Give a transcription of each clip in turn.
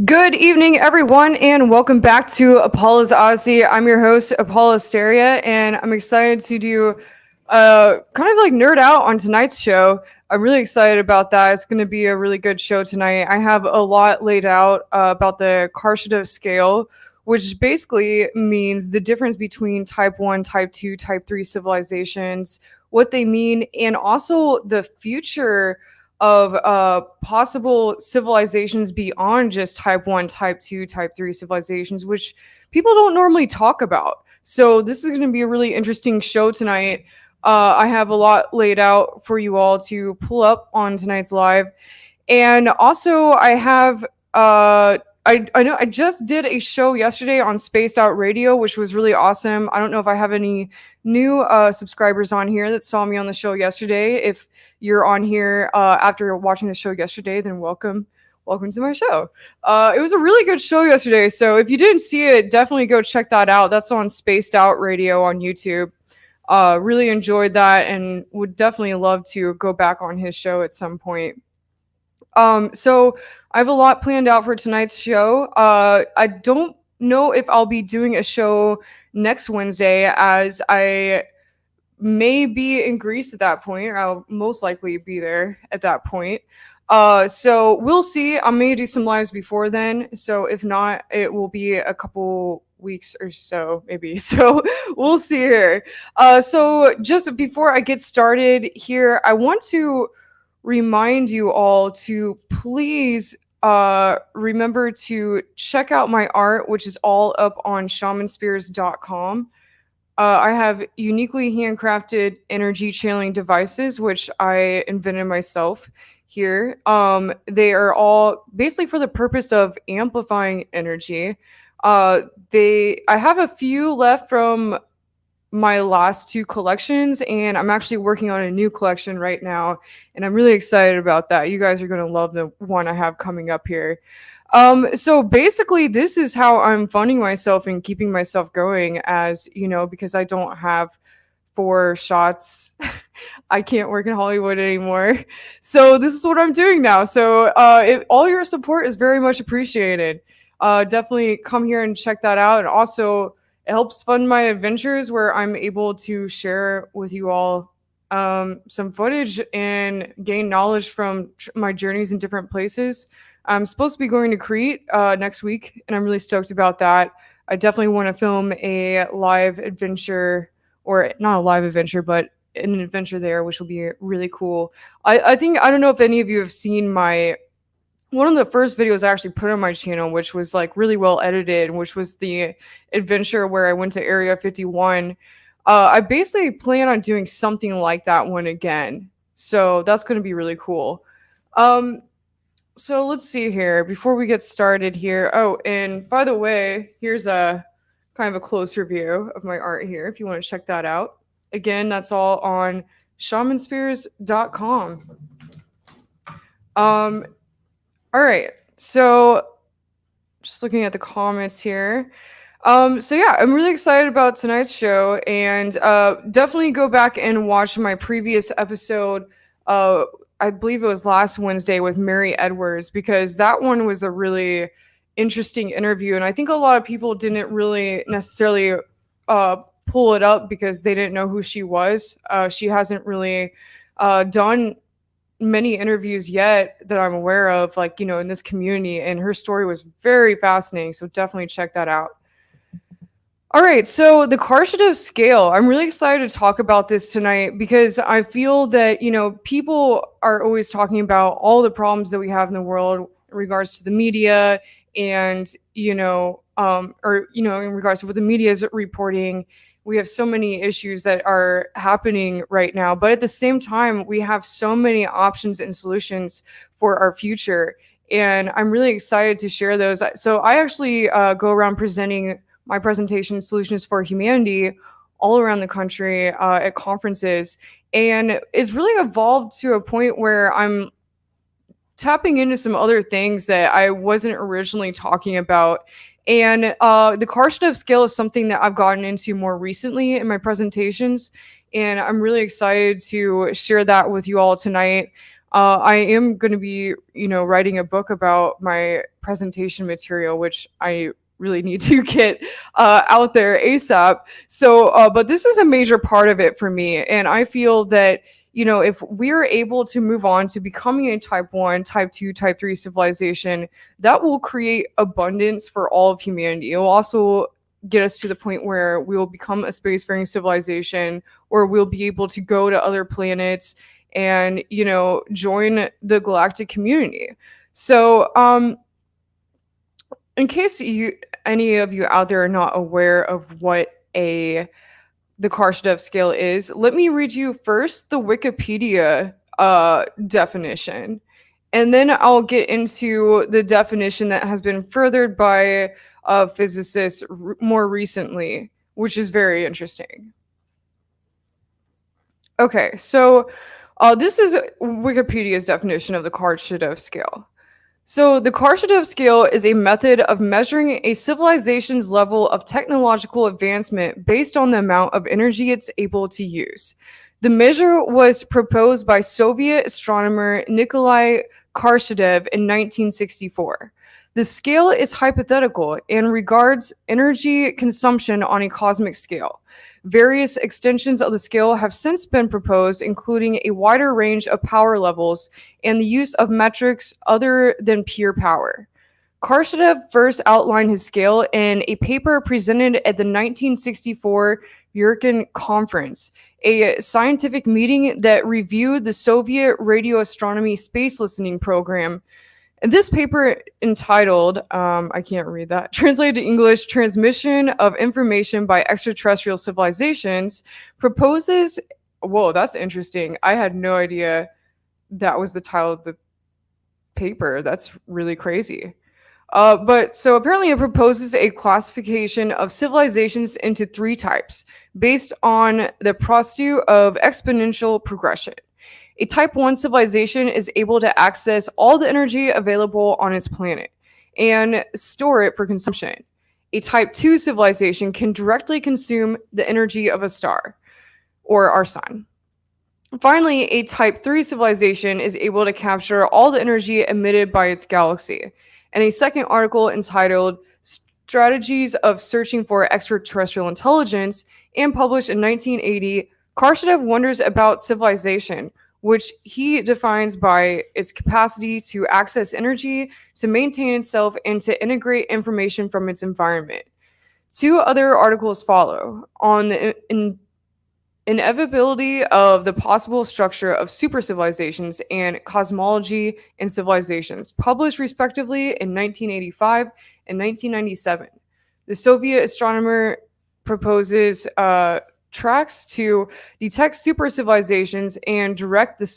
Good evening, everyone, and welcome back to Apolla's Odyssey. I'm your host, Apolla Asteria, and I'm excited to do kind of like nerd out on tonight's show. I'm really excited about that. It's going to be a really good show tonight. I have a lot laid out about the Karshadev scale, which basically means the difference between type 1, type 2, type 3 civilizations, what they mean, and also the future of possible civilizations beyond just type 1, type 2, type 3 civilizations, which people don't normally talk about. So this is going to be a really interesting show tonight. I have a lot laid out for you all to pull up on tonight's live. And also I have I know I just did a show yesterday on Spaced Out Radio, which was really awesome. I don't know if I have any new subscribers on here that saw me on the show yesterday. If you're on here after watching the show yesterday, then welcome to my show. It was a really good show yesterday, so if you didn't see it, definitely go check that out. That's on Spaced Out Radio on YouTube. Really enjoyed that and would definitely love to go back on his show at some point. So I have a lot planned out for tonight's show. I don't know if I'll be doing a show next Wednesday, as I may be in Greece at that point, or I'll most likely be there at that point. So we'll see. I may do some lives before then. So if not, it will be a couple weeks or so, maybe. So we'll see here. So just before I get started here, I want to remind you all to please remember to check out my art, which is all up on shamanspears.com. I have uniquely handcrafted energy channeling devices, which I invented myself here. They are all basically for the purpose of amplifying energy. I have a few left from my last two collections, and I'm actually working on a new collection right now, and I'm really excited about that. You guys are going to love the one I have coming up here. So basically this is how I'm funding myself and keeping myself going, as you know, because I don't have 4 shots. I can't work in Hollywood anymore. So this is what I'm doing now. So all your support is very much appreciated. Definitely come here and check that out. And also it helps fund my adventures, where I'm able to share with you all some footage and gain knowledge from my journeys in different places. I'm supposed to be going to Crete next week, and I'm really stoked about that. I definitely want to film a live adventure, or not a live adventure, but an adventure there, which will be really cool. I don't know if any of you have seen one of the first videos I actually put on my channel, which was like really well edited, which was the adventure where I went to Area 51. I basically plan on doing something like that one again. So that's going to be really cool. So let's see here before we get started here. Oh, and by the way, here's a kind of a closer view of my art here, if you want to check that out. Again, that's all on shamanspears.com. All right, so just looking at the comments here. So yeah, I'm really excited about tonight's show, and definitely go back and watch my previous episode. I believe it was last Wednesday with Mary Edwards, because that one was a really interesting interview, and I think a lot of people didn't really necessarily pull it up because they didn't know who she was. She hasn't really done many interviews yet that I'm aware of, like, in this community. And her story was very fascinating. So definitely check that out. All right, so the Karshadev scale. I'm really excited to talk about this tonight because I feel that, people are always talking about all the problems that we have in the world in regards to the media and, in regards to what the media is reporting. We have so many issues that are happening right now, but at the same time, we have so many options and solutions for our future. And I'm really excited to share those. So I actually go around presenting my presentation, Solutions for Humanity, all around the country at conferences. And it's really evolved to a point where I'm tapping into some other things that I wasn't originally talking about. And the Karshedev scale is something that I've gotten into more recently in my presentations. And I'm really excited to share that with you all tonight. I am going to be, writing a book about my presentation material, which I really need to get out there ASAP. So, but this is a major part of it for me. And I feel that, if we're able to move on to becoming a type 1, type 2, type 3 civilization, that will create abundance for all of humanity. It will also get us to the point where we will become a spacefaring civilization, or we'll be able to go to other planets and, join the galactic community. So, in case any of you out there are not aware of what the Karshedev scale is, let me read you first the Wikipedia definition, and then I'll get into the definition that has been furthered by physicists more recently, which is very interesting. Okay, so this is Wikipedia's definition of the Karshedev scale. So, the Karshedev scale is a method of measuring a civilization's level of technological advancement based on the amount of energy it's able to use. The measure was proposed by Soviet astronomer Nikolai Karshadev in 1964. The scale is hypothetical and regards energy consumption on a cosmic scale. Various extensions of the scale have since been proposed, including a wider range of power levels and the use of metrics other than pure power. Karshedev first outlined his scale in a paper presented at the 1964 Yurkin Conference, a scientific meeting that reviewed the Soviet radio astronomy space listening program. And this paper, entitled, I can't read that, translated to English, Transmission of Information by Extraterrestrial Civilizations, proposes, whoa, that's interesting. I had no idea that was the title of the paper. That's really crazy. But so apparently it proposes a classification of civilizations into 3 types based on the postulate of exponential progression. A type 1 civilization is able to access all the energy available on its planet and store it for consumption. A type 2 civilization can directly consume the energy of a star or our sun. Finally, a type 3 civilization is able to capture all the energy emitted by its galaxy. And a second article entitled Strategies of Searching for Extraterrestrial Intelligence, and published in 1980, Karshedev wonders about civilization, which he defines by its capacity to access energy, to maintain itself, and to integrate information from its environment. 2 other articles follow on the inevitability of the possible structure of super civilizations and cosmology in civilizations, published respectively in 1985 and 1997. The Soviet astronomer proposes tracks to detect super civilizations and direct the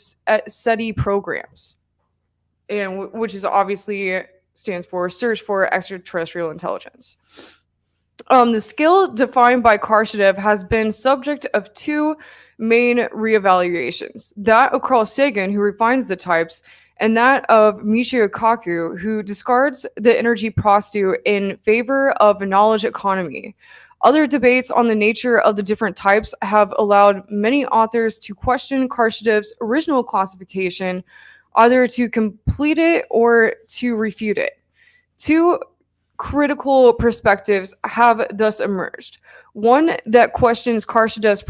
SETI programs, and which is obviously stands for Search for Extraterrestrial Intelligence. The scale defined by Karshedev has been subject of 2 main reevaluations: that of Carl Sagan, who refines the types, and that of Michio Kaku, who discards the energy postulate in favor of a knowledge economy. Other debates on the nature of the different types have allowed many authors to question Karshadev's original classification, either to complete it or to refute it. 2 critical perspectives have thus emerged. One that questions Karshadev's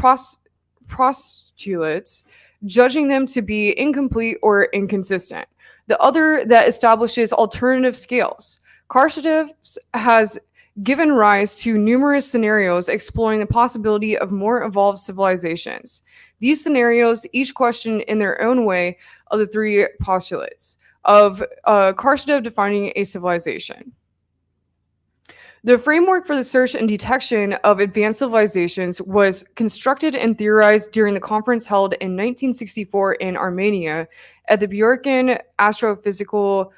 postulates judging them to be incomplete or inconsistent. The other that establishes alternative scales. Karshedev has given rise to numerous scenarios exploring the possibility of more evolved civilizations. These scenarios each question in their own way of the three postulates of Karshedev defining a civilization. The framework for the search and detection of advanced civilizations was constructed and theorized during the conference held in 1964 in Armenia at the Bjorken Astrophysical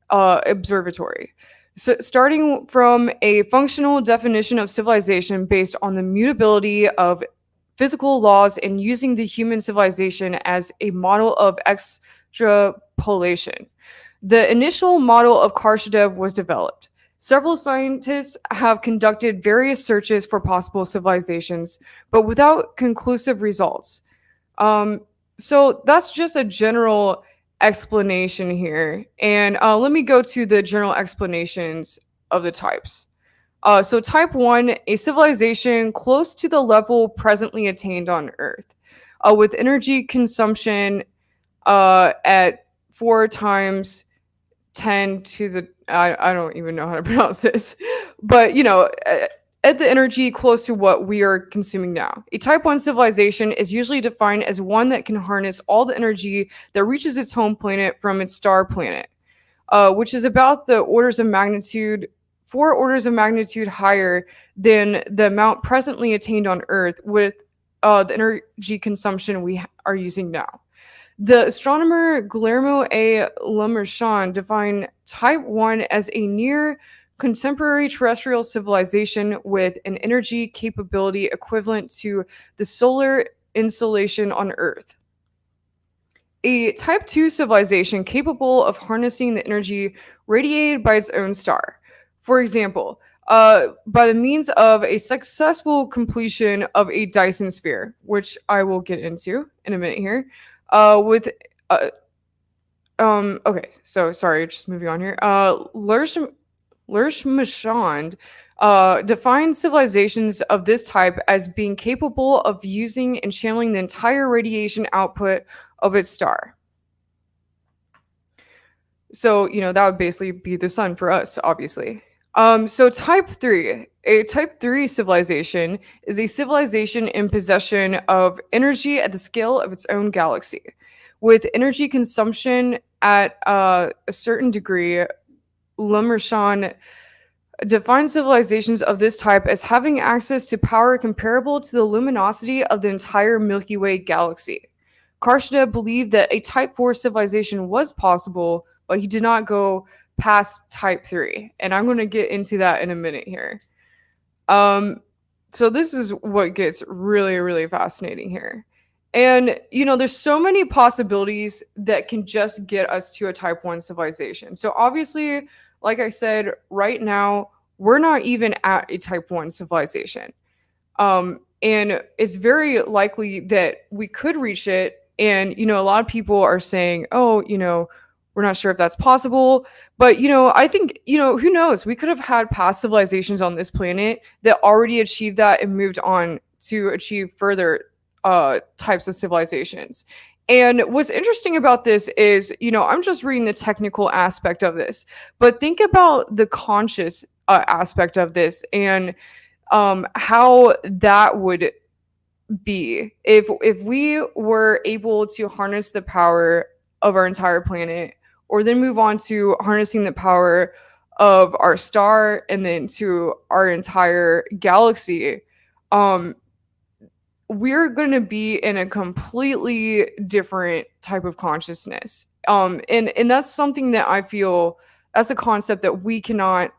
Observatory. So, starting from a functional definition of civilization based on the mutability of physical laws and using the human civilization as a model of extrapolation. The initial model of Karshadev was developed. Several scientists have conducted various searches for possible civilizations, but without conclusive results. So that's just a general explanation here. And let me go to the general explanations of the types. So type 1, a civilization close to the level presently attained on Earth, with energy consumption at 4 times 10 to the I don't even know how to pronounce this, but at the energy close to what we are consuming now. A type 1 civilization is usually defined as one that can harness all the energy that reaches its home planet from its star planet, which is about the orders of magnitude 4 orders of magnitude higher than the amount presently attained on Earth with the energy consumption we are using now. The astronomer Guillermo A. Lemerchant defined Type 1 as a near contemporary terrestrial civilization with an energy capability equivalent to the solar insolation on Earth. A Type 2 civilization capable of harnessing the energy radiated by its own star. For example, by the means of a successful completion of a Dyson sphere, which I will get into in a minute here. With okay, so sorry, just moving on here. Lershmashand defines civilizations of this type as being capable of using and channeling the entire radiation output of its star. So, that would basically be the sun for us, obviously. So type 3. A type 3 civilization is a civilization in possession of energy at the scale of its own galaxy. With energy consumption at a certain degree, Lemerchant defines civilizations of this type as having access to power comparable to the luminosity of the entire Milky Way galaxy. Karshedev believed that a type 4 civilization was possible, but he did not go past type 3. And I'm going to get into that in a minute here. So this is what gets really, really fascinating here. And, there's so many possibilities that can just get us to a type 1 civilization. So obviously, like I said, right now, we're not even at a type 1 civilization. And it's very likely that we could reach it. And, a lot of people are saying, oh, we're not sure if that's possible. But, I think, who knows? We could have had past civilizations on this planet that already achieved that and moved on to achieve further types of civilizations. And what's interesting about this is, I'm just reading the technical aspect of this, but think about the conscious aspect of this and how that would be if we were able to harness the power of our entire planet, or then move on to harnessing the power of our star and then to our entire galaxy. We're going to be in a completely different type of consciousness. And that's something that I feel that's a concept that we cannot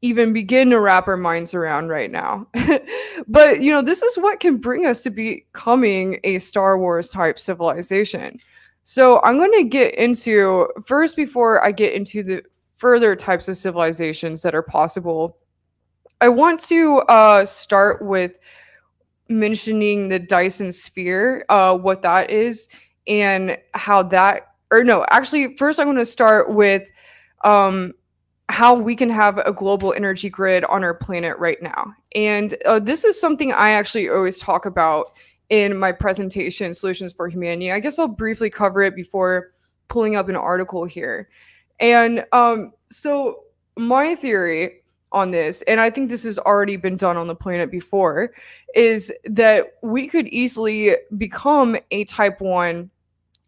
even begin to wrap our minds around right now. But, this is what can bring us to becoming a Star Wars type civilization. So I'm going to get into, first, before I get into the further types of civilizations that are possible, I want to start with mentioning the Dyson sphere, what that is, and how that, or no, actually, first I'm going to start with how we can have a global energy grid on our planet right now. And this is something I actually always talk about in my presentation, Solutions for Humanity. I guess I'll briefly cover it before pulling up an article here. And so my theory on this, and I think this has already been done on the planet before, is that we could easily become a type 1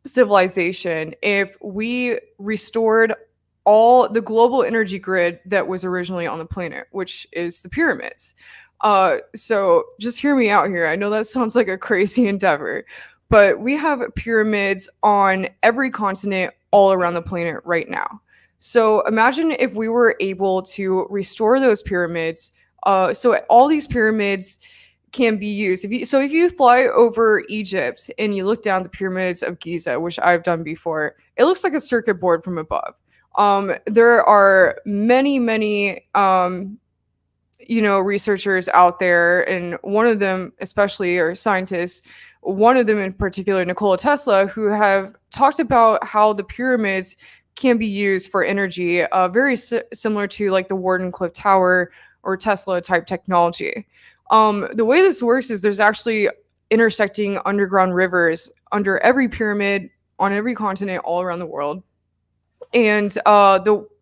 civilization if we restored all the global energy grid that was originally on the planet, which is the pyramids. So just hear me out here. I know that sounds like a crazy endeavor, but we have pyramids on every continent all around the planet right now. So imagine if we were able to restore those pyramids. So all these pyramids can be used. If you fly over Egypt and you look down the pyramids of Giza, which I've done before, it looks like a circuit board from above. There are many researchers out there, and one of them especially, or scientists, one of them in particular, Nikola Tesla, who have talked about how the pyramids can be used for energy, very similar to like the Wardenclyffe Tower or Tesla type technology. The way this works is there's actually intersecting underground rivers under every pyramid on every continent all around the world. And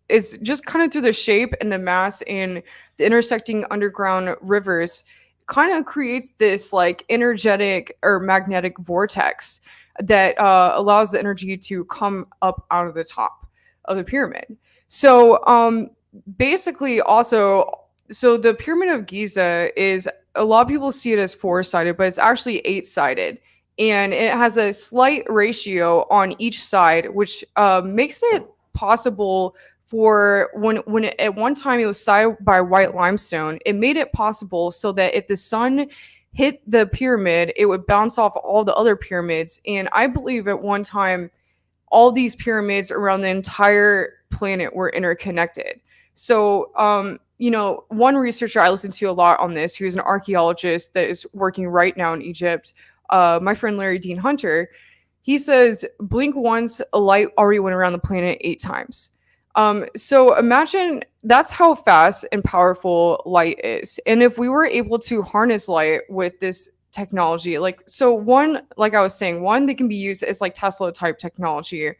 it's just kind of through the shape and the mass and the intersecting underground rivers kind of creates this like energetic or magnetic vortex that allows the energy to come up out of the top of the pyramid. So basically also, so the Pyramid of Giza is, a lot of people see it as 4-sided, but it's actually 8-sided. And it has a slight ratio on each side, which makes it possible for when at one time it was sided by white limestone, it made it possible so that if the sun hit the pyramid, it would bounce off all the other pyramids. And I believe at one time, all these pyramids around the entire planet were interconnected. So, one researcher I listen to a lot on this, who's an archaeologist that is working right now in Egypt, my friend Larry Dean Hunter, he says, blink once, a light already went around the planet 8 times. So imagine that's how fast and powerful light is. And if we were able to harness light with this technology, like I was saying, they can be used as like Tesla type technology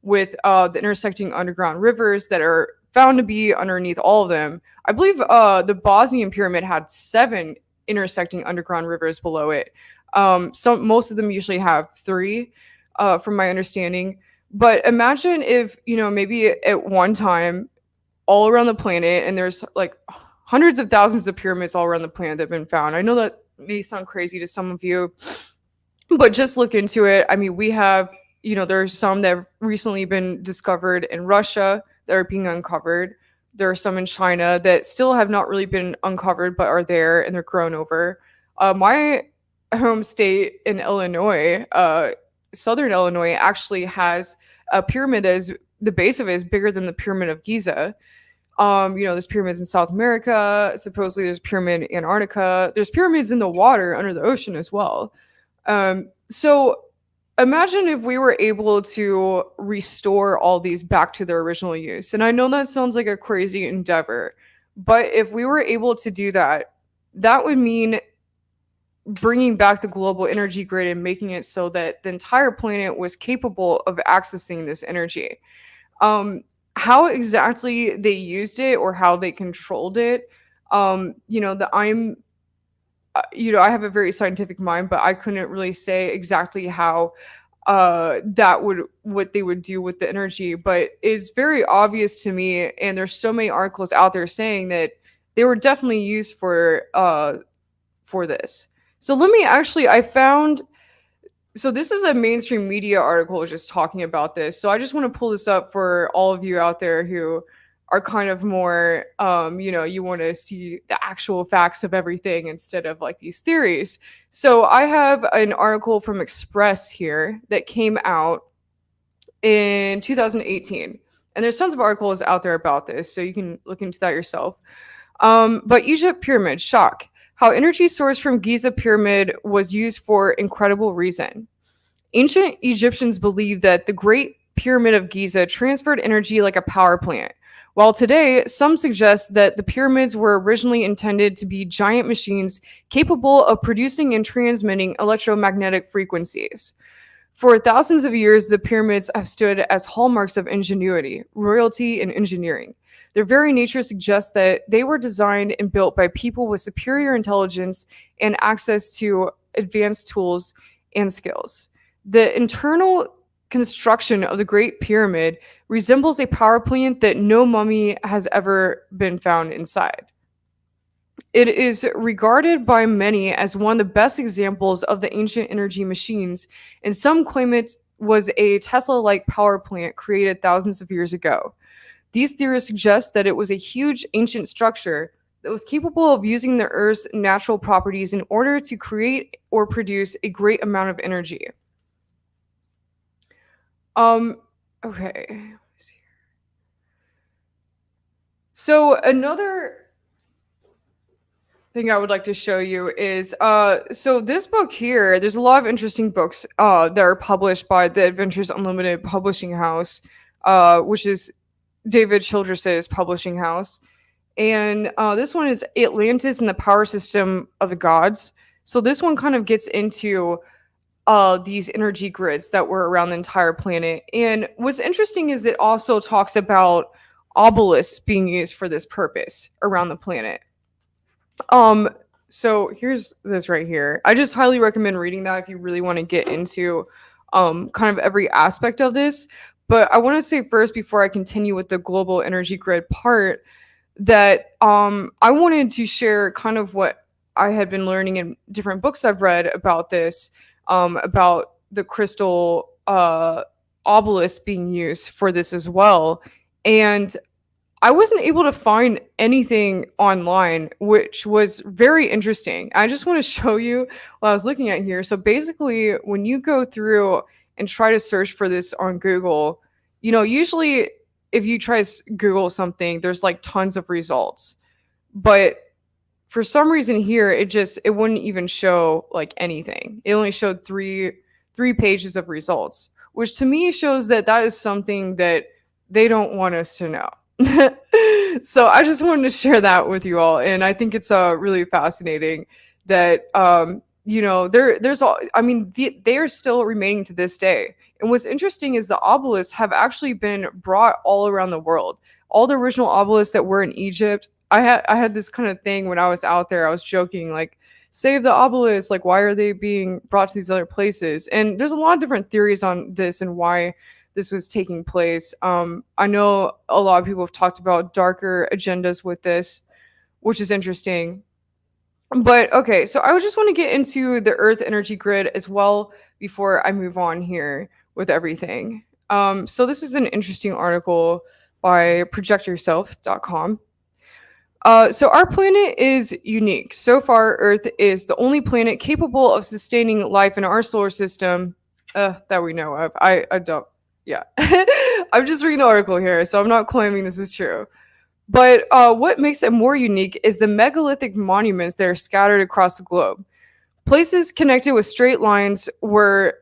with the intersecting underground rivers that are found to be underneath all of them. I believe the Bosnian pyramid had 7 intersecting underground rivers below it. Most of them usually have 3, from my understanding. But imagine if, maybe at one time, all around the planet, and there's like hundreds of thousands of pyramids all around the planet that have been found. I know that may sound crazy to some of you, but just look into it. I mean, we have, there's some that have recently been discovered in Russia that are being uncovered. There are some in China that still have not really been uncovered, but are there and they're grown over. My home state in Illinois, Southern Illinois, actually has a pyramid that is, the base of it is bigger than the Pyramid of Giza. There's pyramids in South America. Supposedly there's a pyramid in Antarctica. There's pyramids in the water under the ocean as well. So imagine if we were able to restore all these back to their original use. And I know that sounds like a crazy endeavor, but if we were able to do that, that would mean bringing back the global energy grid and making it so that the entire planet was capable of accessing this energy. How exactly they used it or how they controlled it, I have a very scientific mind, but I couldn't really say exactly how what they would do with the energy. But it's very obvious to me, and there's so many articles out there saying that they were definitely used for this. So this is a mainstream media article just talking about this. So I just want to pull this up for all of you out there who are kind of more, you want to see the actual facts of everything instead of like these theories. So I have an article from Express here that came out in 2018. And there's tons of articles out there about this, so you can look into that yourself. But Egypt Pyramid, shock. How energy sourced from Giza Pyramid was used for incredible reason. Ancient Egyptians believed that the Great Pyramid of Giza transferred energy like a power plant, While today, some suggest that the pyramids were originally intended to be giant machines capable of producing and transmitting electromagnetic frequencies. For thousands of years, the pyramids have stood as hallmarks of ingenuity, royalty, and engineering. Their very nature suggests that they were designed and built by people with superior intelligence and access to advanced tools and skills. The internal construction of the Great Pyramid resembles a power plant that no mummy has ever been found inside. It is regarded by many as one of the best examples of the ancient energy machines, and some claim it was a Tesla like power plant created thousands of years ago. These theories suggest that it was a huge ancient structure that was capable of using the Earth's natural properties in order to create or produce a great amount of energy. Um, okay. So another thing I would like to show you is so this book here, there's a lot of interesting books that are published by the Adventures Unlimited publishing house, which is David Childress's publishing house. And this one is Atlantis and the Power System of the Gods. So this one kind of gets into these energy grids that were around the entire planet. And what's interesting is it also talks about obelisks being used for this purpose around the planet. So here's this right here. I just highly recommend reading that if you really want to get into kind of every aspect of this. But I want to say first, before I continue with the global energy grid part, that I wanted to share kind of what I had been learning in different books I've read about this, about the crystal obelisk being used for this as well. And I wasn't able to find anything online, which was very interesting. I just want to show you what I was looking at here. So basically, when you go through and try to search for this on Google, usually if you try to Google something, there's like tons of results. But for some reason here, it wouldn't even show like anything. It only showed three pages of results, which to me shows that is something that they don't want us to know. So I just wanted to share that with you all, and I think it's really fascinating that there's all. I mean, they are still remaining to this day. And what's interesting is the obelisks have actually been brought all around the world. All the original obelisks that were in Egypt. I had this kind of thing when I was out there. I was joking like, save the obelisks. Like, why are they being brought to these other places? And there's a lot of different theories on this and why this was taking place. I know a lot of people have talked about darker agendas with this, which is interesting. But okay, so I would just want to get into the Earth energy grid as well before I move on here with everything. So this is an interesting article by projectyourself.com. So our planet is unique. So far, Earth is the only planet capable of sustaining life in our solar system that we know of. I don't. Yeah, I'm just reading the article here, so I'm not claiming this is true. But what makes it more unique is the megalithic monuments that are scattered across the globe. Places connected with straight lines where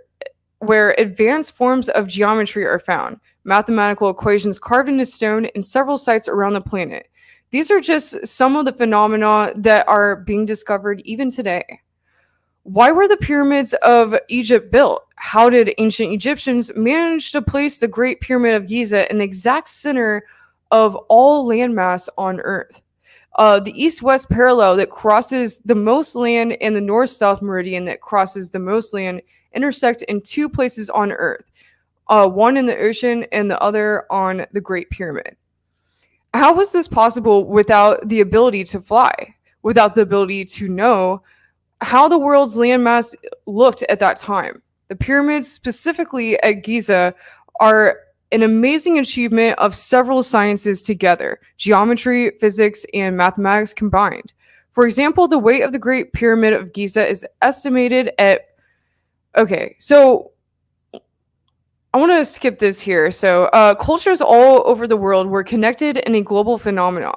advanced forms of geometry are found, mathematical equations carved into stone in several sites around the planet. These are just some of the phenomena that are being discovered even today. Why were the pyramids of Egypt built? How did ancient Egyptians manage to place the Great Pyramid of Giza in the exact center of all landmass on Earth? The east-west parallel that crosses the most land and the north-south meridian that crosses the most land intersect in two places on Earth, one in the ocean and the other on the Great Pyramid. How was this possible without the ability to fly, without the ability to know how the world's landmass looked at that time? The pyramids, specifically at Giza, are an amazing achievement of several sciences together: geometry, physics, and mathematics combined. For example, the weight of the Great Pyramid of Giza is estimated at... Okay, so I want to skip this here. So cultures all over the world were connected in a global phenomena.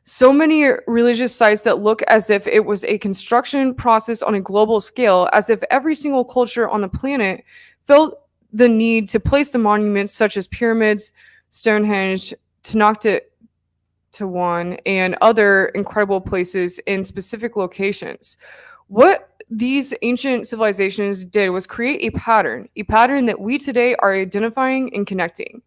So many religious sites that look as if it was a construction process on a global scale, as if every single culture on the planet felt the need to place the monuments such as pyramids, Stonehenge, Tawan, and other incredible places in specific locations. What these ancient civilizations did was create a pattern that we today are identifying and connecting.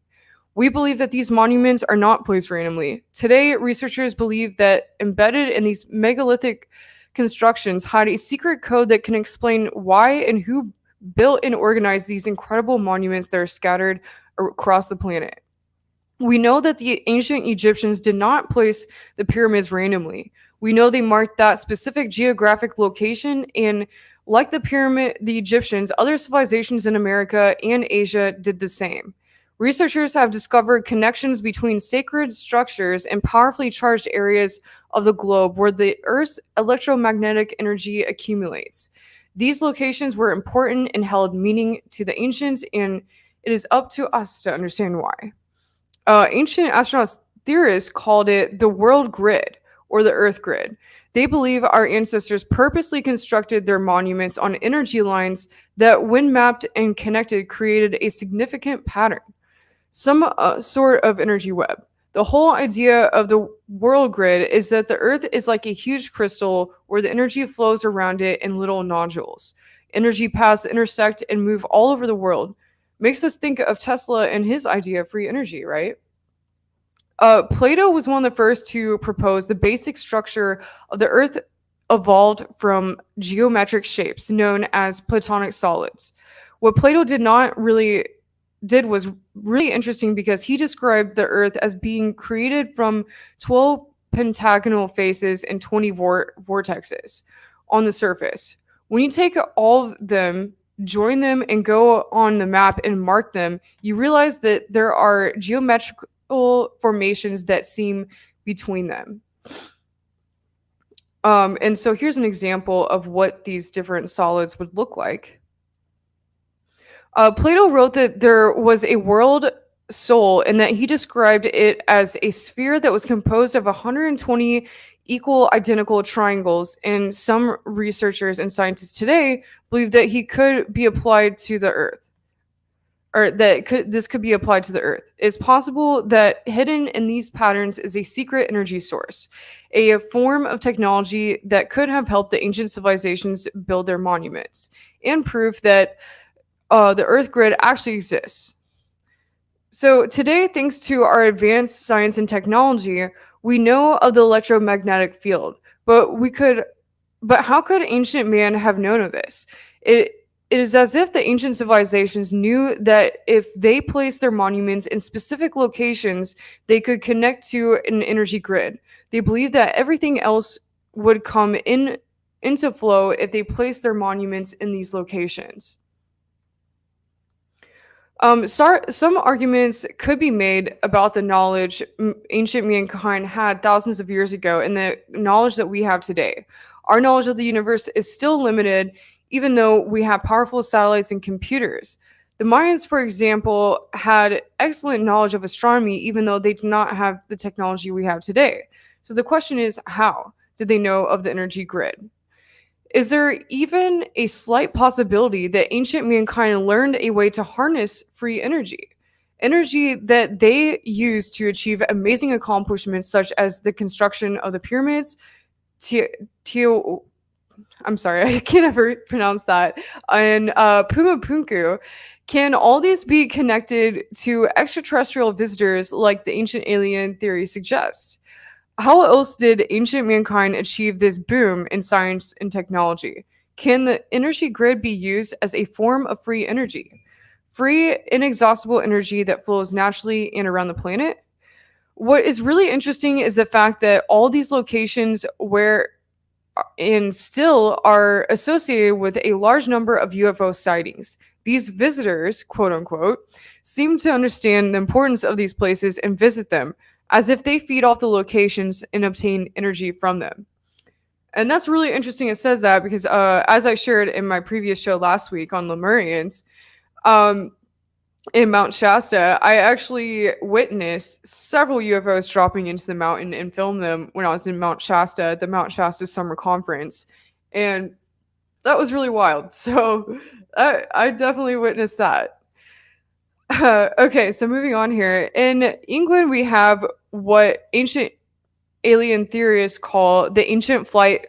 We believe that these monuments are not placed randomly. Today, researchers believe that embedded in these megalithic constructions hide a secret code that can explain why and who built and organized these incredible monuments that are scattered across the planet. We know that the ancient Egyptians did not place the pyramids randomly. We know they marked that specific geographic location, and like the Egyptians, other civilizations in America and Asia did the same. Researchers have discovered connections between sacred structures and powerfully charged areas of the globe where the Earth's electromagnetic energy accumulates. These locations were important and held meaning to the ancients, and it is up to us to understand why. Ancient astronauts theorists called it the world grid or the earth grid. They believe our ancestors purposely constructed their monuments on energy lines that, when mapped and connected, created a significant pattern, some sort of energy web. The whole idea of the world grid is that the earth is like a huge crystal where the energy flows around it in little nodules. Energy paths intersect and move all over the world. Makes us think of Tesla and his idea of free energy, right? Plato was one of the first to propose the basic structure of the Earth evolved from geometric shapes known as platonic solids. What Plato did was really interesting because he described the Earth as being created from 12 pentagonal faces and 20 vortexes on the surface. When you take all of them, join them, and go on the map and mark them, you realize that there are geometrical formations that seam between them. And so here's an example of what these different solids would look like. Plato wrote that there was a world soul and that he described it as a sphere that was composed of 120 equal identical triangles, and some researchers and scientists today believe that he could be applied to the earth, or this could be applied to the earth. It's possible that hidden in these patterns is a secret energy source, a form of technology that could have helped the ancient civilizations build their monuments, and proof that the earth grid actually exists. So today, thanks to our advanced science and technology, we know of the electromagnetic field, but how could ancient man have known of this? It is as if the ancient civilizations knew that if they placed their monuments in specific locations, they could connect to an energy grid. They believed that everything else would come into flow if they placed their monuments in these locations. Some arguments could be made about the knowledge ancient mankind had thousands of years ago and the knowledge that we have today. Our knowledge of the universe is still limited, even though we have powerful satellites and computers. The Mayans, for example, had excellent knowledge of astronomy, even though they did not have the technology we have today. So the question is, how did they know of the energy grid? Is there even a slight possibility that ancient mankind learned a way to harness free energy? Energy that they used to achieve amazing accomplishments such as the construction of the pyramids, I'm sorry, I can't ever pronounce that, and Pumapunku. Can all these be connected to extraterrestrial visitors like the ancient alien theory suggests? How else did ancient mankind achieve this boom in science and technology? Can the energy grid be used as a form of free energy? Free, inexhaustible energy that flows naturally and around the planet? What is really interesting is the fact that all these locations and still are associated with a large number of UFO sightings. These visitors, quote unquote, seem to understand the importance of these places and visit them, as if they feed off the locations and obtain energy from them. And that's really interesting. It says that because as I shared in my previous show last week on Lemurians, in Mount Shasta, I actually witnessed several UFOs dropping into the mountain and filmed them when I was in Mount Shasta at the Mount Shasta Summer Conference. And that was really wild. So I definitely witnessed that. Okay, so moving on here. In England, we have what ancient alien theorists call the ancient flight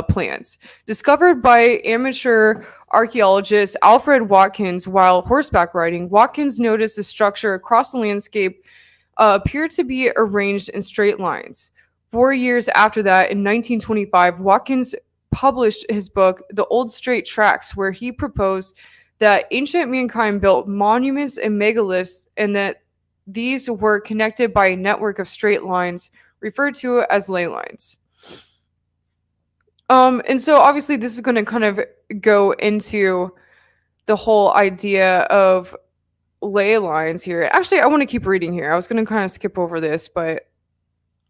plans. Discovered by amateur archaeologist Alfred Watkins while horseback riding, Watkins noticed the structure across the landscape appeared to be arranged in straight lines. 4 years after that, in 1925, Watkins published his book, The Old Straight Tracks, where he proposed that ancient mankind built monuments and megaliths and that these were connected by a network of straight lines referred to as ley lines. And so obviously this is going to kind of go into the whole idea of ley lines here. Actually, I want to keep reading here. I was going to kind of skip over this, but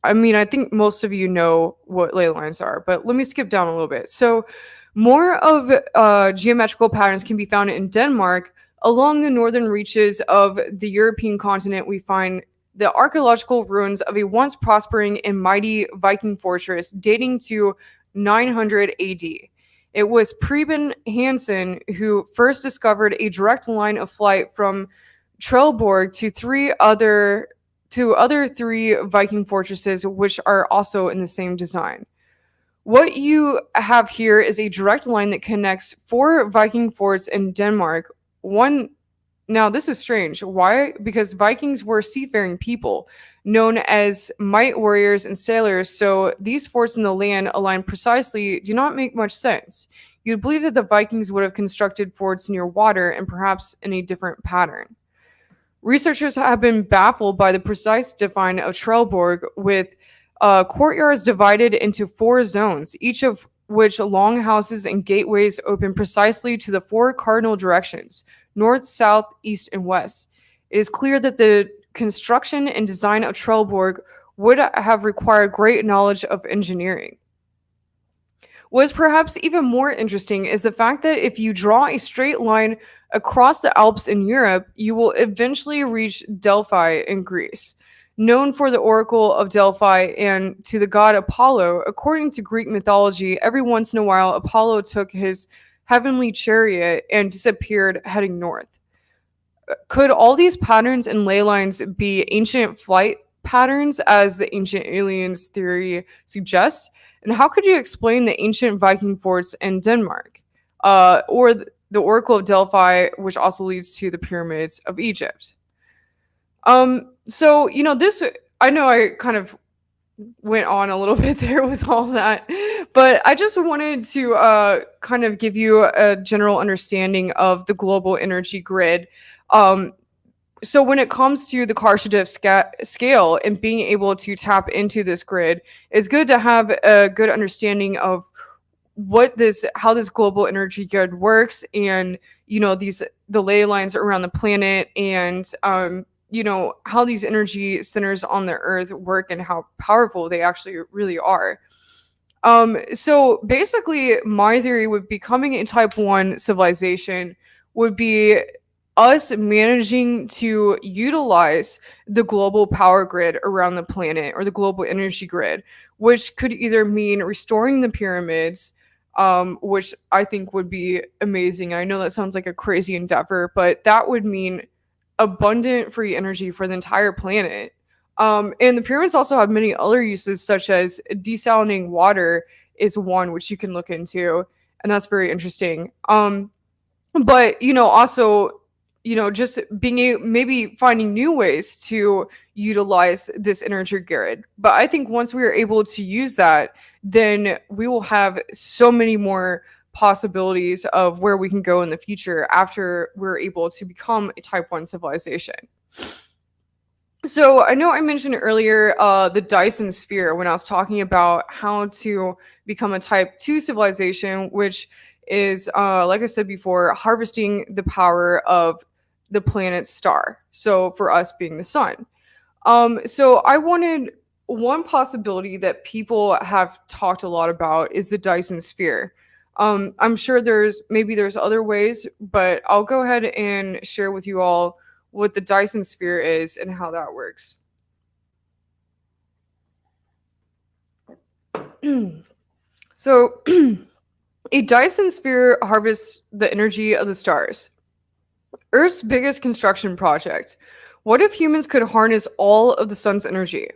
I mean, I think most of you know what ley lines are, but let me skip down a little bit. So, more of geometrical patterns can be found in Denmark. Along the northern reaches of the European continent, we find the archaeological ruins of a once prospering and mighty Viking fortress dating to 900 AD. It was Preben Hansen who first discovered a direct line of flight from Trelleborg to other three Viking fortresses, which are also in the same design. What you have here is a direct line that connects four Viking forts in Denmark. One, now this is strange. Why? Because Vikings were seafaring people known as might warriors and sailors, so these forts in the land aligned precisely do not make much sense. You'd believe that the Vikings would have constructed forts near water and perhaps in a different pattern. Researchers have been baffled by the precise design of Trelleborg, with courtyards divided into four zones, each of which longhouses and gateways open precisely to the four cardinal directions: north, south, east, and west. It is clear that the construction and design of Trelleborg would have required great knowledge of engineering. What is perhaps even more interesting is the fact that if you draw a straight line across the Alps in Europe, you will eventually reach Delphi in Greece. Known for the Oracle of Delphi and to the god Apollo, according to Greek mythology, every once in a while Apollo took his heavenly chariot and disappeared heading north. Could all these patterns and ley lines be ancient flight patterns, as the ancient aliens theory suggests? And how could you explain the ancient Viking forts in Denmark? Or the Oracle of Delphi, which also leads to the pyramids of Egypt? So, this, I know I kind of went on a little bit there with all that, but I just wanted to kind of give you a general understanding of the global energy grid. So when it comes to the Karshadev scale and being able to tap into this grid, it's good to have a good understanding of how this global energy grid works, and the ley lines around the planet, and how these energy centers on the earth work and how powerful they actually really are. So basically, my theory with becoming a type 1 civilization would be us managing to utilize the global power grid around the planet, or the global energy grid, which could either mean restoring the pyramids, which I think would be amazing. I know that sounds like a crazy endeavor, but that would mean abundant free energy for the entire planet. And the pyramids also have many other uses, such as desalinating water is one which you can look into, and that's very interesting. But also, just maybe finding new ways to utilize this energy grid. But I think once we are able to use that, then we will have so many more possibilities of where we can go in the future after we're able to become a type 1 civilization. So I know I mentioned earlier the Dyson sphere when I was talking about how to become a type 2 civilization, which is, like I said before, harvesting the power of the planet's star. So for us being the sun. So I wanted one possibility that people have talked a lot about is the Dyson sphere. I'm sure there's other ways, but I'll go ahead and share with you all what the Dyson sphere is and how that works. So a Dyson sphere harvests the energy of the stars. Earth's biggest construction project. What if humans could harness all of the sun's energy?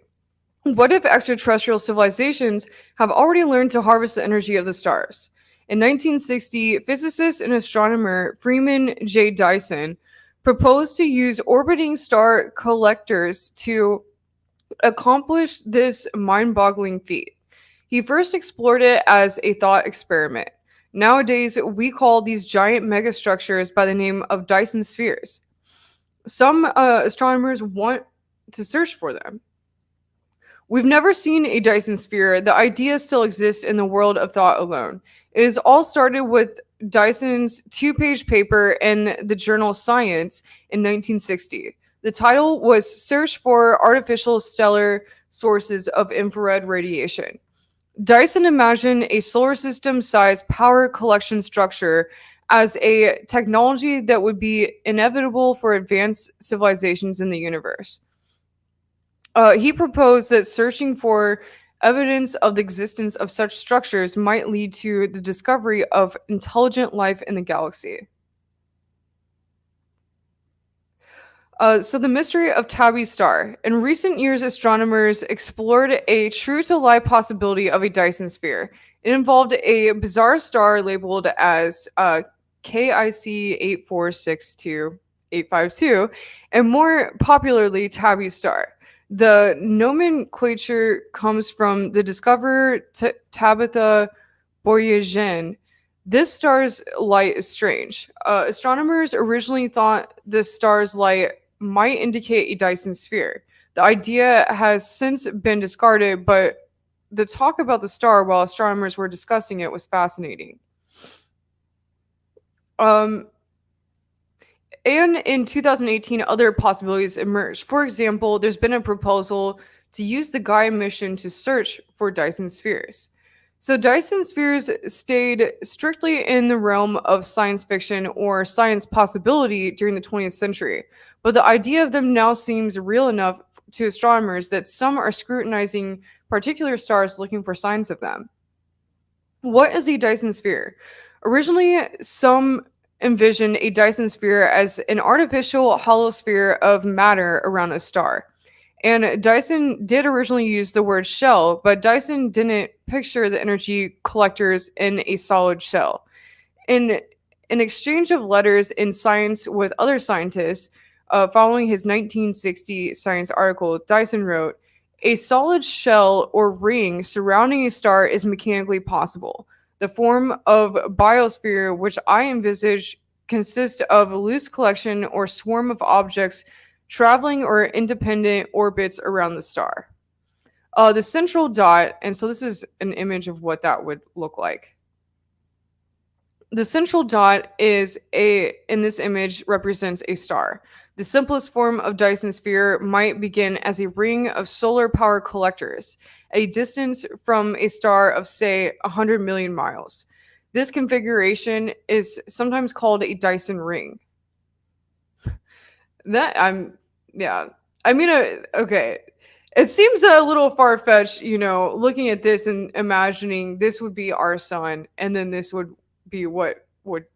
What if extraterrestrial civilizations have already learned to harvest the energy of the stars? In 1960, physicist and astronomer Freeman J. Dyson proposed to use orbiting star collectors to accomplish this mind boggling feat. He first explored it as a thought experiment. Nowadays, we call these giant megastructures by the name of Dyson spheres. Some astronomers want to search for them. We've never seen a Dyson sphere. The idea still exists in the world of thought alone. It is all started with Dyson's two-page paper in the journal Science in 1960. The title was Search for Artificial Stellar Sources of Infrared Radiation. Dyson imagined a solar system sized power collection structure as a technology that would be inevitable for advanced civilizations in the universe. He proposed that searching for evidence of the existence of such structures might lead to the discovery of intelligent life in the galaxy. So, the mystery of Tabby's star. In recent years, astronomers explored a true to life possibility of a Dyson sphere. It involved a bizarre star labeled as KIC 8462852, and more popularly, Tabby's star. The nomenclature comes from the discoverer Tabitha Boyajian. This star's light is strange. Astronomers originally thought the star's light might indicate a Dyson sphere. The idea has since been discarded, but the talk about the star while astronomers were discussing it was fascinating. Um, and in 2018, other possibilities emerged. For example, there's been a proposal to use the Gaia mission to search for Dyson spheres. So, Dyson spheres stayed strictly in the realm of science fiction or science possibility during the 20th century, but the idea of them now seems real enough to astronomers that some are scrutinizing particular stars looking for signs of them. What is a Dyson sphere? Originally, some envisioned a Dyson sphere as an artificial hollow sphere of matter around a star. And Dyson did originally use the word shell, but Dyson didn't picture the energy collectors in a solid shell. In an exchange of letters in Science with other scientists, following his 1960 Science article, Dyson wrote, "A solid shell or ring surrounding a star is mechanically possible. The form of biosphere which I envisage consists of a loose collection or swarm of objects traveling or independent orbits around the star." The central dot, and so this is an image of what that would look like. The central dot is in this image represents a star. The simplest form of Dyson sphere might begin as a ring of solar power collectors at a distance from a star of, say, 100 million miles. This configuration is sometimes called a Dyson ring. That I'm, yeah. I mean, okay. It seems a little far fetched, looking at this and imagining this would be our sun, and then this would be what would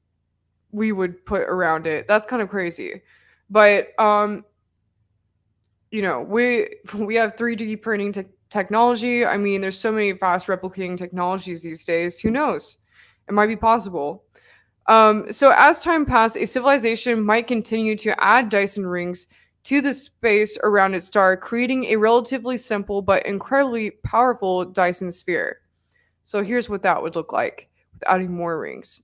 we would put around it. That's kind of crazy, but we have 3D printing technology. I mean, there's so many fast replicating technologies these days. Who knows? It might be possible. So as time passed, a civilization might continue to add Dyson rings to the space around its star, creating a relatively simple but incredibly powerful Dyson sphere. So here's what that would look like with adding more rings.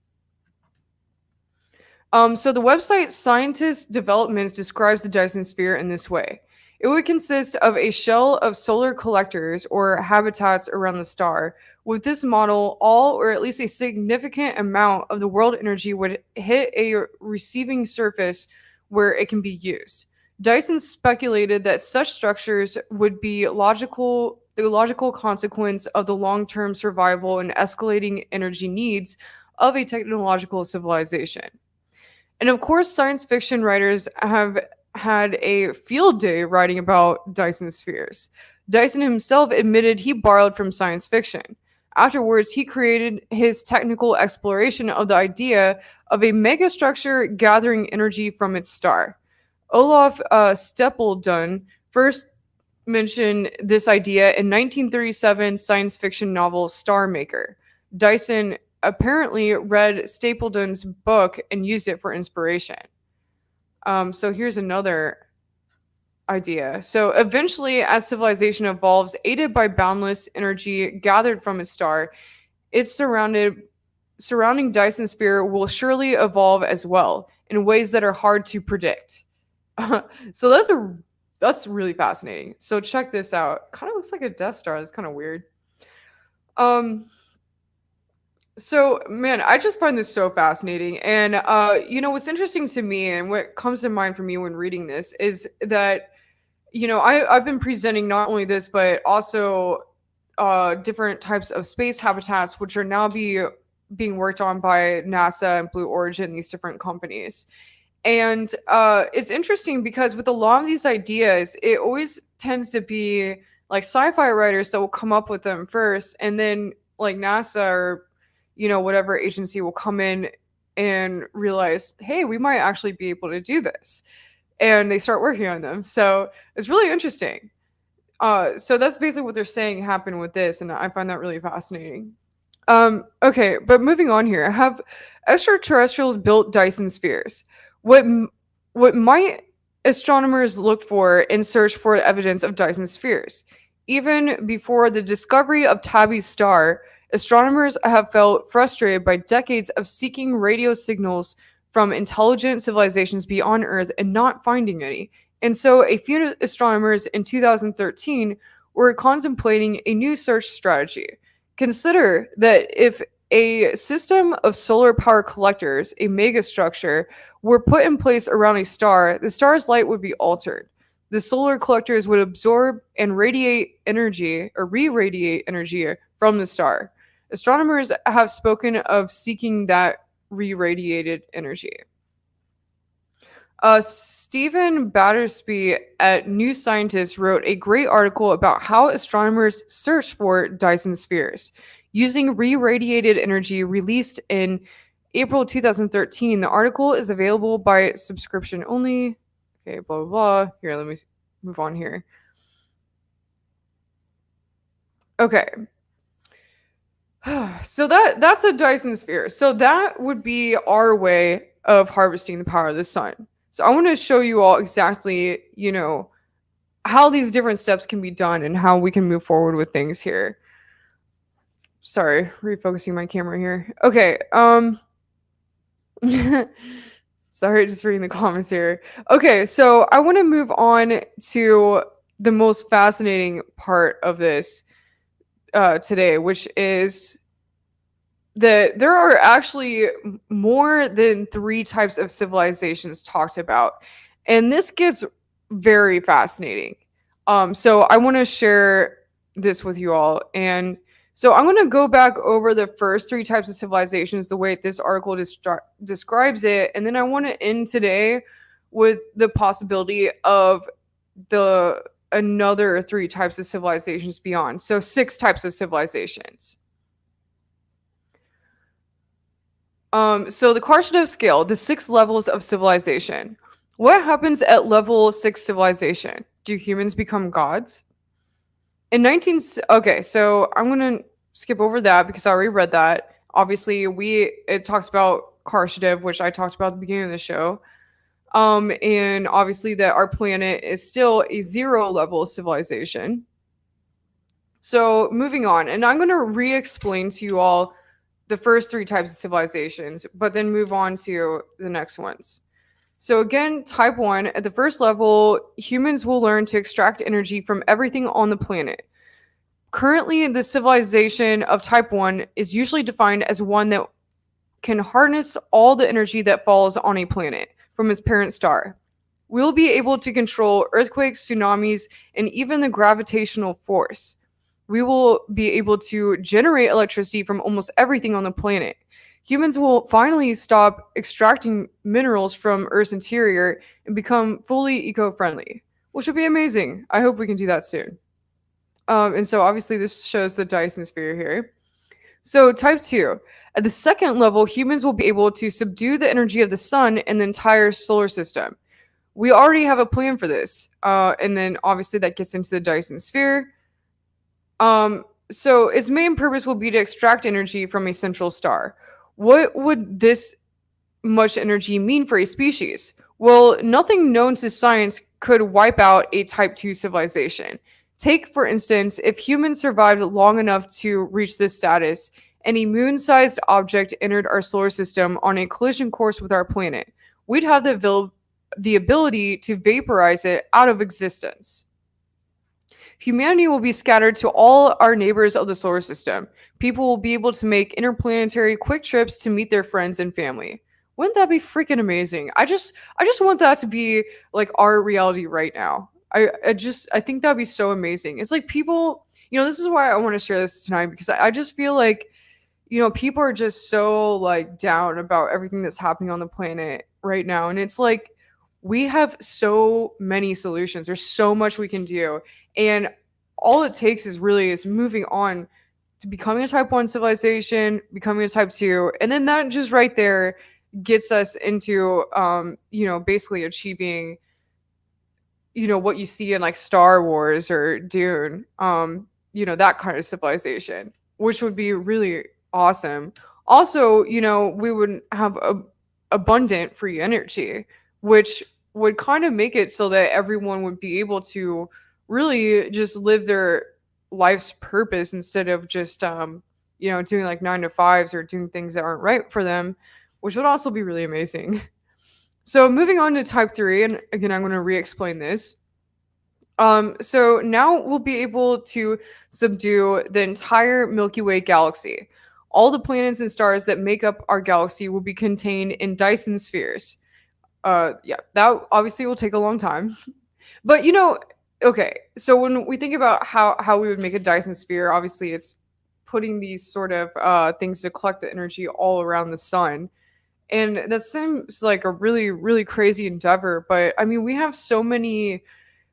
So the website Scientist Developments describes the Dyson sphere in this way. It would consist of a shell of solar collectors or habitats around the star. With this model, all or at least a significant amount of the world energy would hit a receiving surface where it can be used. Dyson speculated that such structures would be the logical consequence of the long-term survival and escalating energy needs of a technological civilization. And of course, science fiction writers have had a field day writing about Dyson spheres. Dyson himself admitted he borrowed from science fiction. Afterwards, he created his technical exploration of the idea of a megastructure gathering energy from its star. Olaf Stapledon first mentioned this idea in 1937 science fiction novel Star Maker. Dyson apparently read Stapleton's book and used it for inspiration. So here's another idea. So eventually, as civilization evolves, aided by boundless energy gathered from a star, its surrounding Dyson sphere will surely evolve as well in ways that are hard to predict. So that's really fascinating. So check this out. Kind of looks like a Death Star. That's kind of weird. Um, so man, I just find this so fascinating. And what's interesting to me and what comes to mind for me when reading this is that I've been presenting not only this but also different types of space habitats, which are now being worked on by NASA and Blue Origin, these different companies. And it's interesting because with a lot of these ideas, it always tends to be like sci-fi writers that will come up with them first, and then like NASA or whatever agency will come in and realize, hey, we might actually be able to do this, and they start working on them. So it's really interesting. So that's basically what they're saying happened with this, and I find that really fascinating. Okay, but moving on here, have extraterrestrials built Dyson spheres? What what might astronomers look for in search for evidence of Dyson spheres? Even before the discovery of Tabby's star, astronomers have felt frustrated by decades of seeking radio signals from intelligent civilizations beyond Earth and not finding any. And so a few astronomers in 2013 were contemplating a new search strategy. Consider that if a system of solar power collectors, a megastructure, were put in place around a star, the star's light would be altered. The solar collectors would absorb and radiate energy or re-radiate energy from the star. Astronomers have spoken of seeking that re-radiated energy. Stephen Battersby at New Scientist wrote a great article about how astronomers search for Dyson spheres using re-radiated energy, released in April 2013. The article is available by subscription only. Okay, blah, blah, blah. Here, let me move on here. Okay. So that's a Dyson sphere. So that would be our way of harvesting the power of the sun. So I want to show you all exactly, how these different steps can be done and how we can move forward with things here. Sorry, refocusing my camera here. Okay, sorry, just reading the comments here. Okay, so I want to move on to the most fascinating part of this today, which is that there are actually more than 3 types of civilizations talked about, and this gets very fascinating. So I want to share this with you all, and so I'm going to go back over the first 3 types of civilizations the way this article describes it, and then I want to end today with the possibility of another 3 types of civilizations beyond. So 6 types of civilizations. So the Karshadev scale, the 6 levels of civilization. What happens at level 6 civilization? Do humans become gods? Okay, so I'm gonna skip over that because I already read that. Obviously, it talks about Karshadev, which I talked about at the beginning of the show. And obviously that our planet is still a 0 level civilization. So moving on, and I'm gonna re-explain to you all the first 3 types of civilizations, but then move on to the next ones. So again, type 1, at the first level, humans will learn to extract energy from everything on the planet. Currently, the civilization of type 1 is usually defined as one that can harness all the energy that falls on a planet from its parent star. We'll be able to control earthquakes, tsunamis, and even the gravitational force. We will be able to generate electricity from almost everything on the planet. Humans will finally stop extracting minerals from Earth's interior and become fully eco-friendly, which would be amazing. I hope we can do that soon. And so obviously this shows the Dyson sphere here. So type 2, at the second level, humans will be able to subdue the energy of the sun and the entire solar system. We already have a plan for this. And then obviously that gets into the Dyson sphere. So its main purpose will be to extract energy from a central star. What would this much energy mean for a species? Well, nothing known to science could wipe out a Type 2 civilization. Take, for instance, if humans survived long enough to reach this status, and a moon sized object entered our solar system on a collision course with our planet, we'd have the ability to vaporize it out of existence. Humanity will be scattered to all our neighbors of the solar system. People will be able to make interplanetary quick trips to meet their friends and family. Wouldn't that be freaking amazing? I just want that to be like our reality right now. I think that'd be so amazing. It's like people, this is why I want to share this tonight because I just feel like, people are just so like down about everything that's happening on the planet right now. And it's like we have so many solutions. There's so much we can do. And all it takes is moving on to becoming a type 1 civilization, becoming a type 2, and then that just right there gets us into basically achieving what you see in like Star Wars or Dune, that kind of civilization, which would be really awesome. Also, we would have abundant free energy, which would kind of make it so that everyone would be able to really just live their life's purpose instead of just doing like 9 to 5s or doing things that aren't right for them, which would also be really amazing. So moving on to type 3, and again I'm going to re-explain this. So now we'll be able to subdue the entire Milky Way galaxy. All the planets and stars that make up our galaxy will be contained in Dyson spheres. Yeah, that obviously will take a long time. But okay, so when we think about how we would make a Dyson sphere, obviously it's putting these sort of things to collect the energy all around the sun. And that seems like a really, really crazy endeavor. But I mean, we have so many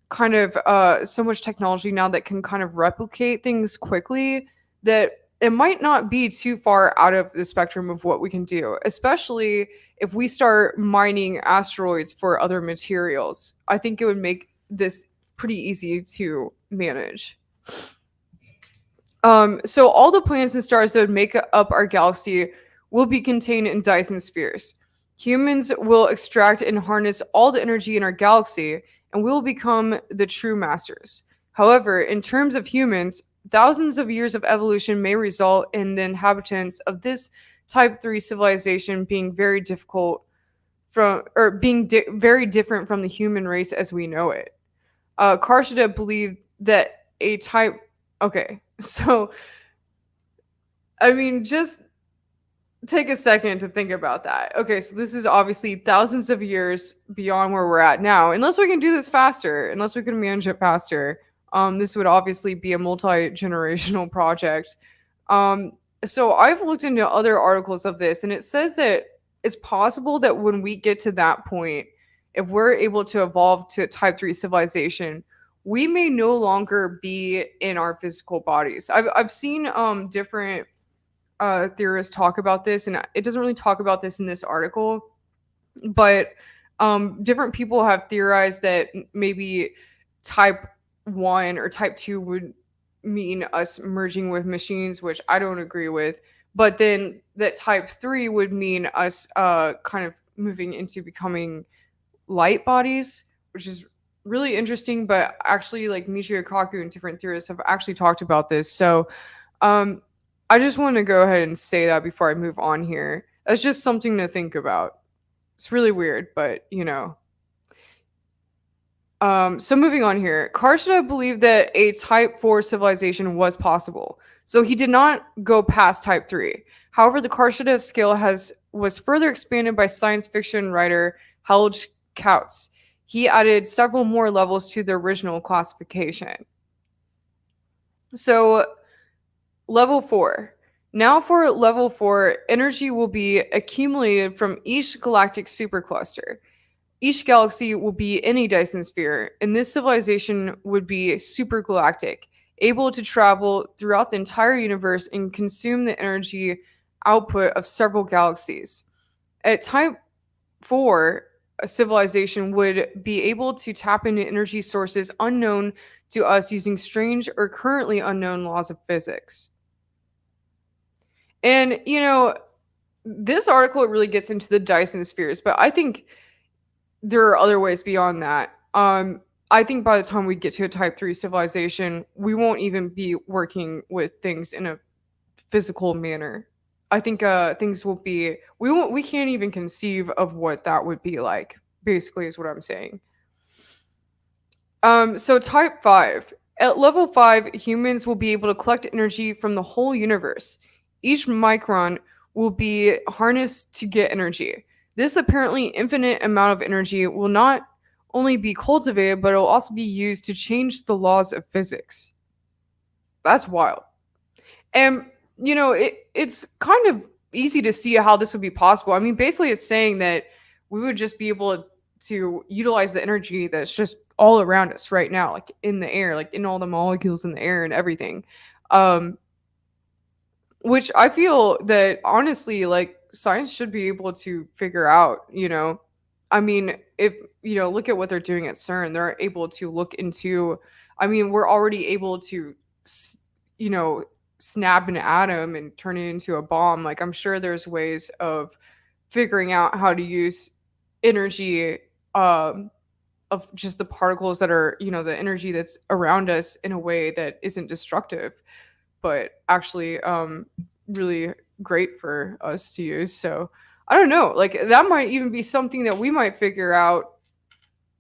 kind of so much technology now that can kind of replicate things quickly that it might not be too far out of the spectrum of what we can do, especially if we start mining asteroids for other materials. I think it would make this pretty easy to manage. So all the planets and stars that would make up our galaxy will be contained in Dyson spheres. Humans will extract and harness all the energy in our galaxy, and we will become the true masters. However, in terms of humans, thousands of years of evolution may result in the inhabitants of this Type 3 civilization being very difficult from, or being very different from the human race as we know it. Karshadev believed that a type. Okay, so I mean, just take a second to think about that. Okay, so this is obviously thousands of years beyond where we're at now. Unless we can do this faster, unless we can manage it faster, this would obviously be a multi-generational project. So I've looked into other articles of this, and it says that it's possible that when we get to that point, if we're able to evolve to a Type 3 civilization, we may no longer be in our physical bodies. I've seen different theorists talk about this, and it doesn't really talk about this in this article, but different people have theorized that maybe type 1 or type 2 would mean us merging with machines, which I don't agree with, but then that type 3 would mean us kind of moving into becoming light bodies, which is really interesting. But actually, like Michio Kaku and different theorists have actually talked about this. So I just want to go ahead and say that before I move on here. That's just something to think about. It's really weird, but so moving on here, Karshedev believed that a Type 4 civilization was possible, so he did not go past Type 3. However, the Karshedev scale was further expanded by science fiction writer Helge Kautz. He added several more levels to the original classification. So level 4. Now for level 4, energy will be accumulated from each galactic supercluster. Each galaxy will be in a Dyson sphere, and this civilization would be supergalactic, able to travel throughout the entire universe and consume the energy output of several galaxies. At Type 4, a civilization would be able to tap into energy sources unknown to us using strange or currently unknown laws of physics. And, this article really gets into the Dyson spheres, but I think there are other ways beyond that. I think by the time we get to a type 3 civilization, we won't even be working with things in a physical manner. I think things will be we can't even conceive of what that would be like, basically is what I'm saying. So type 5. At level 5, humans will be able to collect energy from the whole universe. Each micron will be harnessed to get energy. This apparently infinite amount of energy will not only be cultivated, but it will also be used to change the laws of physics. That's wild. And it's kind of easy to see how this would be possible. I mean, basically it's saying that we would just be able to utilize the energy that's just all around us right now, like in the air, like in all the molecules in the air and everything. Um, which I feel that honestly, like science should be able to figure out. I mean, if look at what they're doing at CERN, they're able to look into, I mean, we're already able to, you know, snap an atom and turn it into a bomb. Like, I'm sure there's ways of figuring out how to use energy, of just the particles that are, the energy that's around us in a way that isn't destructive but actually really great for us to use. So I don't know, like that might even be something that we might figure out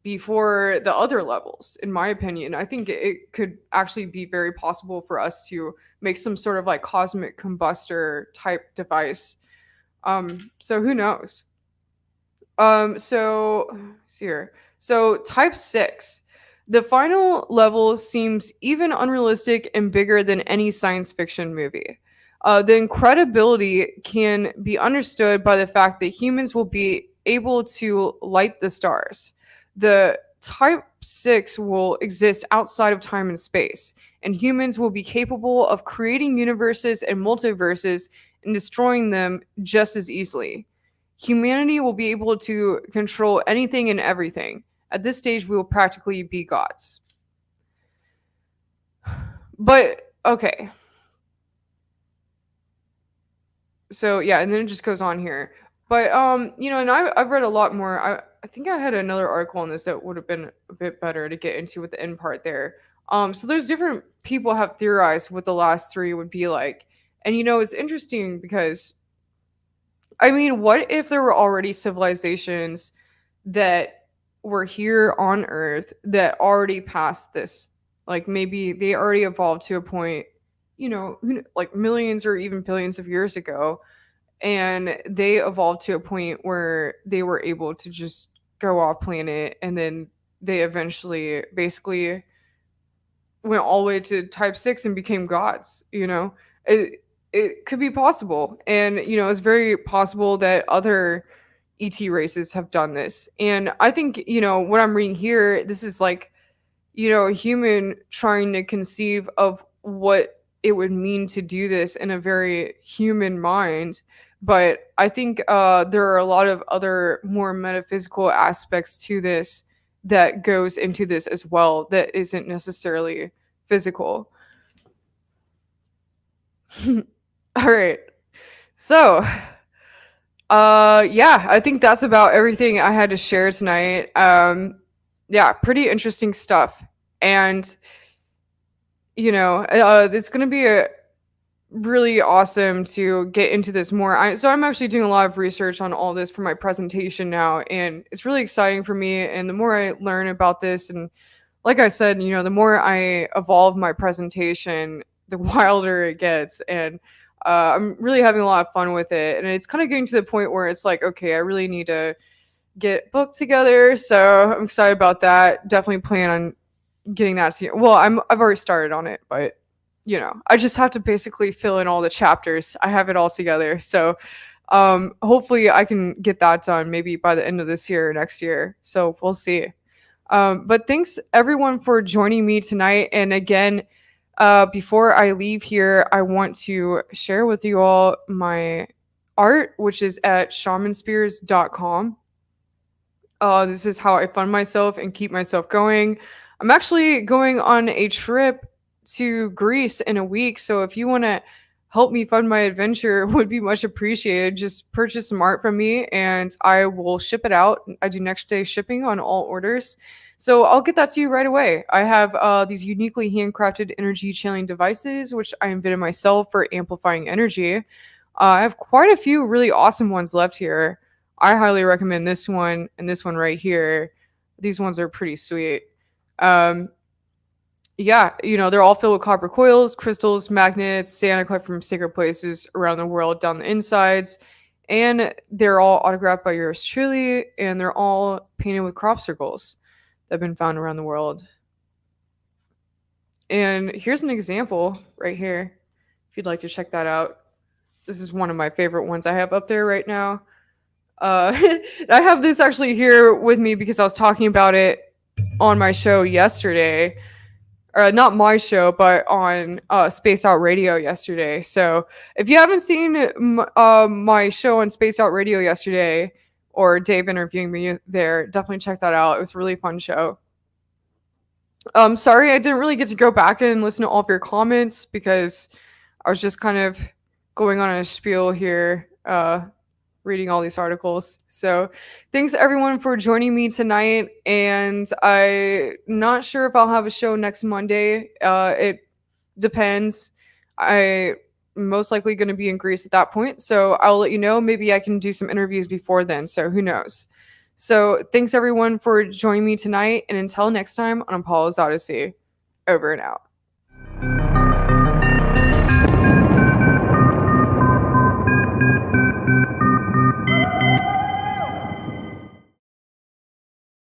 before the other levels. In my opinion, I think it could actually be very possible for us to make some sort of like cosmic combustor type device. So who knows? So let's see here. So type 6. The final level seems even unrealistic and bigger than any science fiction movie. The incredibility can be understood by the fact that humans will be able to light the stars. The type 6 will exist outside of time and space, and humans will be capable of creating universes and multiverses and destroying them just as easily. Humanity will be able to control anything and everything. At this stage, we will practically be gods. But okay. So yeah, and then it just goes on here. But and I've read a lot more. I think I had another article on this that would have been a bit better to get into with the end part there. So there's different people have theorized what the last three would be like. And it's interesting because I mean, what if there were already civilizations that were here on Earth that already passed this? Like maybe they already evolved to a point, like millions or even billions of years ago, and they evolved to a point where they were able to just go off planet, and then they eventually basically went all the way to type 6 and became gods. It could be possible, and it's very possible that other ET races have done this. And I think what I'm reading here, this is like a human trying to conceive of what it would mean to do this in a very human mind. But I think there are a lot of other more metaphysical aspects to this that goes into this as well that isn't necessarily physical. All right. So, yeah, I think that's about everything I had to share tonight. Yeah, pretty interesting stuff. And it's going to be a really awesome to get into this more. So I'm actually doing a lot of research on all this for my presentation now, and it's really exciting for me. And the more I learn about this, and like I said, the more I evolve my presentation, the wilder it gets. And I'm really having a lot of fun with it. And it's kind of getting to the point where it's like, okay, I really need to get book together. So I'm excited about that. Definitely plan on getting that to you. Well, I've already started on it, but I just have to basically fill in all the chapters. I have it all together. So hopefully I can get that done maybe by the end of this year or next year. So we'll see. But thanks everyone for joining me tonight. And again, before I leave here, I want to share with you all my art, which is at shamanspears.com. This is how I fund myself and keep myself going. I'm actually going on a trip to Greece in a week, so if you want to help me fund my adventure, would be much appreciated. Just purchase some art from me and I will ship it out. I do next day shipping on all orders. So I'll get that to you right away. I have these uniquely handcrafted energy channeling devices, which I invented myself for amplifying energy. I have quite a few really awesome ones left here. I highly recommend this one and this one right here. These ones are pretty sweet. Um, yeah, they're all filled with copper coils, crystals, magnets, sand I collect from sacred places around the world down the insides. And they're all autographed by yours truly, and they're all painted with crop circles that have been found around the world. And here's an example right here, if you'd like to check that out. This is one of my favorite ones I have up there right now. I have this actually here with me because I was talking about it on my show yesterday. Not my show, but on Space Out Radio yesterday. So if you haven't seen my show on Space Out Radio yesterday, or Dave interviewing me there, definitely check that out. It was a really fun show. Sorry I didn't really get to go back and listen to all of your comments because I was just kind of going on a spiel here, reading all these articles. So thanks everyone for joining me tonight. And I'm not sure if I'll have a show next Monday. It depends. I most likely going to be in Greece at that point. So I'll let you know. Maybe I can do some interviews before then. So who knows? So thanks everyone for joining me tonight. And until next time on Apollo's Odyssey, over and out.